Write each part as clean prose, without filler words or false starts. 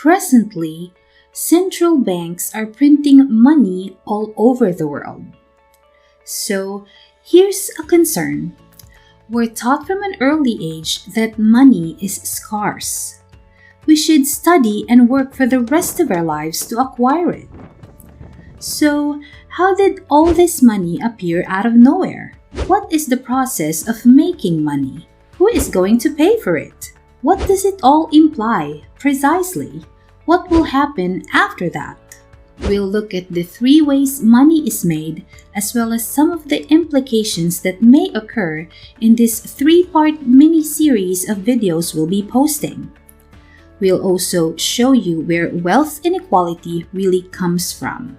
Presently, central banks are printing money all over the world. So, here's a concern. We're taught from an early age that money is scarce. We should study and work for the rest of our lives to acquire it. So, how did all this money appear out of nowhere? What is the process of making money? Who is going to pay for it? What does it all imply, precisely? What will happen after that? We'll look at the 3 ways money is made, as well as some of the implications that may occur in this 3-part mini-series of videos we'll be posting. We'll also show you where wealth inequality really comes from.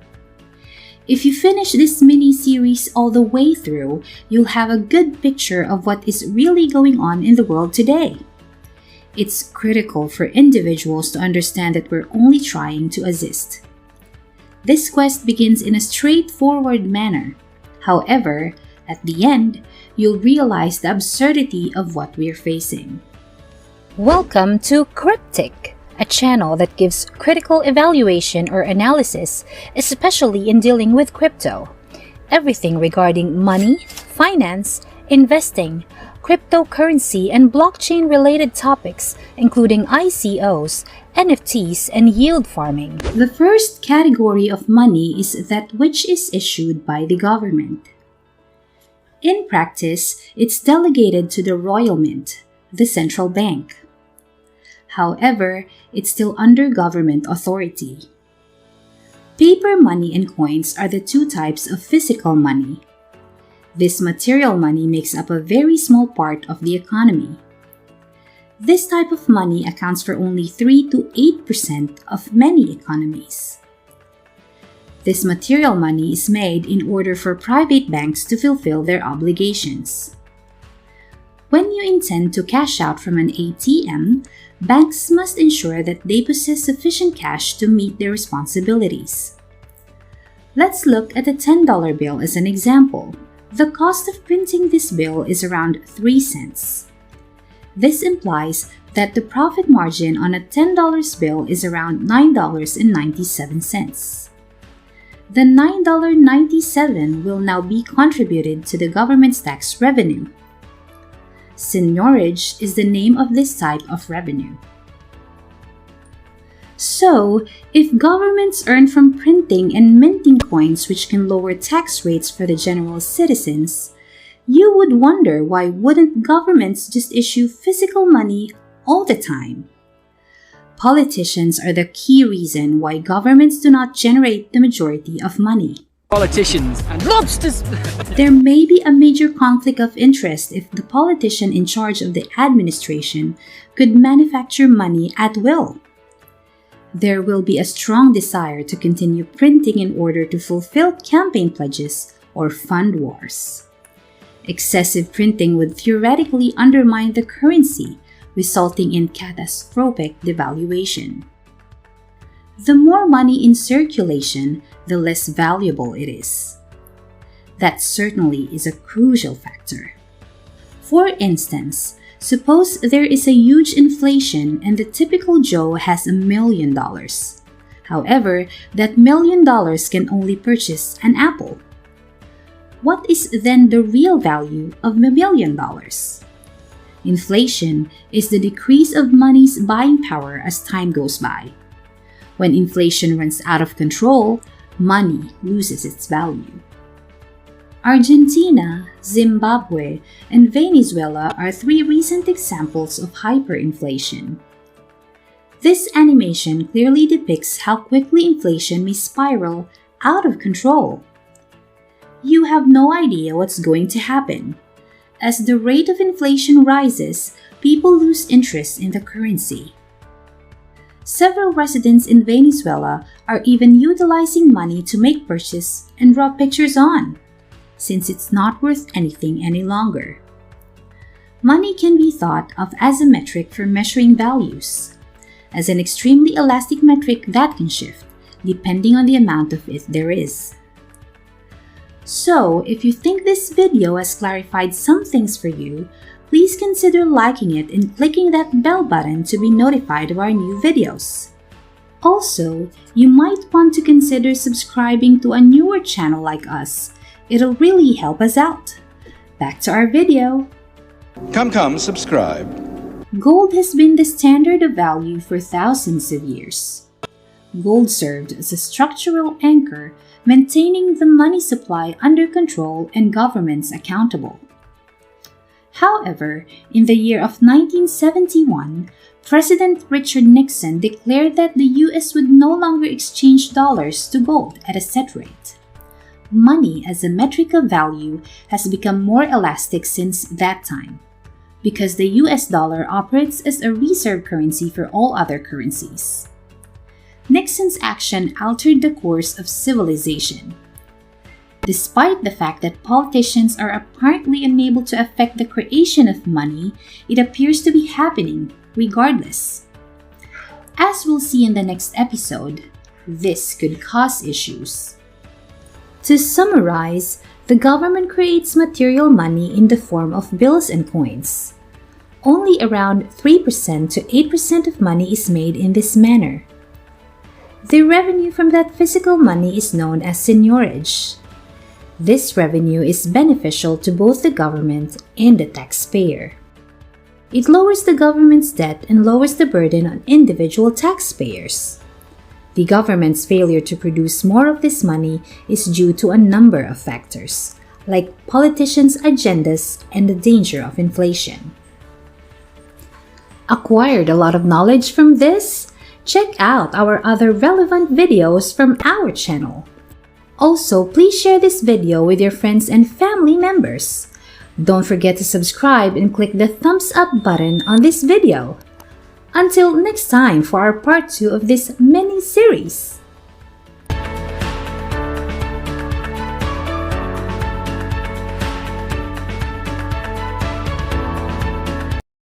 If you finish this mini-series all the way through, you'll have a good picture of what is really going on in the world today. It's critical for individuals to understand that we're only trying to assist. This quest begins in a straightforward manner. However, at the end, you'll realize the absurdity of what we're facing. Welcome to Cryptic, a channel that gives critical evaluation or analysis, especially in dealing with crypto. Everything regarding money, finance, investing, cryptocurrency, and blockchain-related topics, including ICOs, NFTs, and yield farming. The first category of money is that which is issued by the government. In practice, it's delegated to the Royal Mint, the central bank. However, it's still under government authority. Paper money and coins are the 2 types of physical money. This material money makes up a very small part of the economy. This type of money accounts for only 3 to 8% of many economies. This material money is made in order for private banks to fulfill their obligations. When you intend to cash out from an ATM, banks must ensure that they possess sufficient cash to meet their responsibilities. Let's look at a $10 bill as an example. The cost of printing this bill is around 3 cents. This implies that the profit margin on a $10 bill is around $9.97. The $9.97 will now be contributed to the government's tax revenue. Signorage is the name of this type of revenue. So, if governments earn from printing and minting coins which can lower tax rates for the general citizens, you would wonder why wouldn't governments just issue physical money all the time? Politicians are the key reason why governments do not generate the majority of money. Politicians and lobsters! There may be a major conflict of interest if the politician in charge of the administration could manufacture money at will. There will be a strong desire to continue printing in order to fulfill campaign pledges or fund wars. Excessive printing would theoretically undermine the currency, resulting in catastrophic devaluation. The more money in circulation, the less valuable it is. That certainly is a crucial factor. For instance, suppose there is a huge inflation and the typical Joe has $1 million. However, that $1 million can only purchase an apple. What is then the real value of $1 million? Inflation is the decrease of money's buying power as time goes by. When inflation runs out of control, money loses its value. Argentina, Zimbabwe, and Venezuela are 3 recent examples of hyperinflation. This animation clearly depicts how quickly inflation may spiral out of control. You have no idea what's going to happen. As the rate of inflation rises, people lose interest in the currency. Several residents in Venezuela are even utilizing money to make purchases and draw pictures on, since it's not worth anything any longer. Money can be thought of as a metric for measuring values, as an extremely elastic metric that can shift, depending on the amount of it there is. So, if you think this video has clarified some things for you, please consider liking it and clicking that bell button to be notified of our new videos. Also, you might want to consider subscribing to a newer channel like us. It'll really help us out. Back to our video. Come, subscribe. Gold has been the standard of value for thousands of years. Gold served as a structural anchor, maintaining the money supply under control and governments accountable. However, in the year of 1971, President Richard Nixon declared that the US would no longer exchange dollars to gold at a set rate. Money as a metric of value has become more elastic since that time, because the US dollar operates as a reserve currency for all other currencies. Nixon's action altered the course of civilization. Despite the fact that politicians are apparently unable to affect the creation of money, it appears to be happening regardless. As we'll see in the next episode, this could cause issues. To summarize, the government creates material money in the form of bills and coins. Only around 3% to 8% of money is made in this manner. The revenue from that physical money is known as signorage. This revenue is beneficial to both the government and the taxpayer. It lowers the government's debt and lowers the burden on individual taxpayers. The government's failure to produce more of this money is due to a number of factors, like politicians' agendas and the danger of inflation. Acquired a lot of knowledge from this? Check out our other relevant videos from our channel. Also, please share this video with your friends and family members. Don't forget to subscribe and click the thumbs up button on this video. Until next time for our part 2 of this mini-series.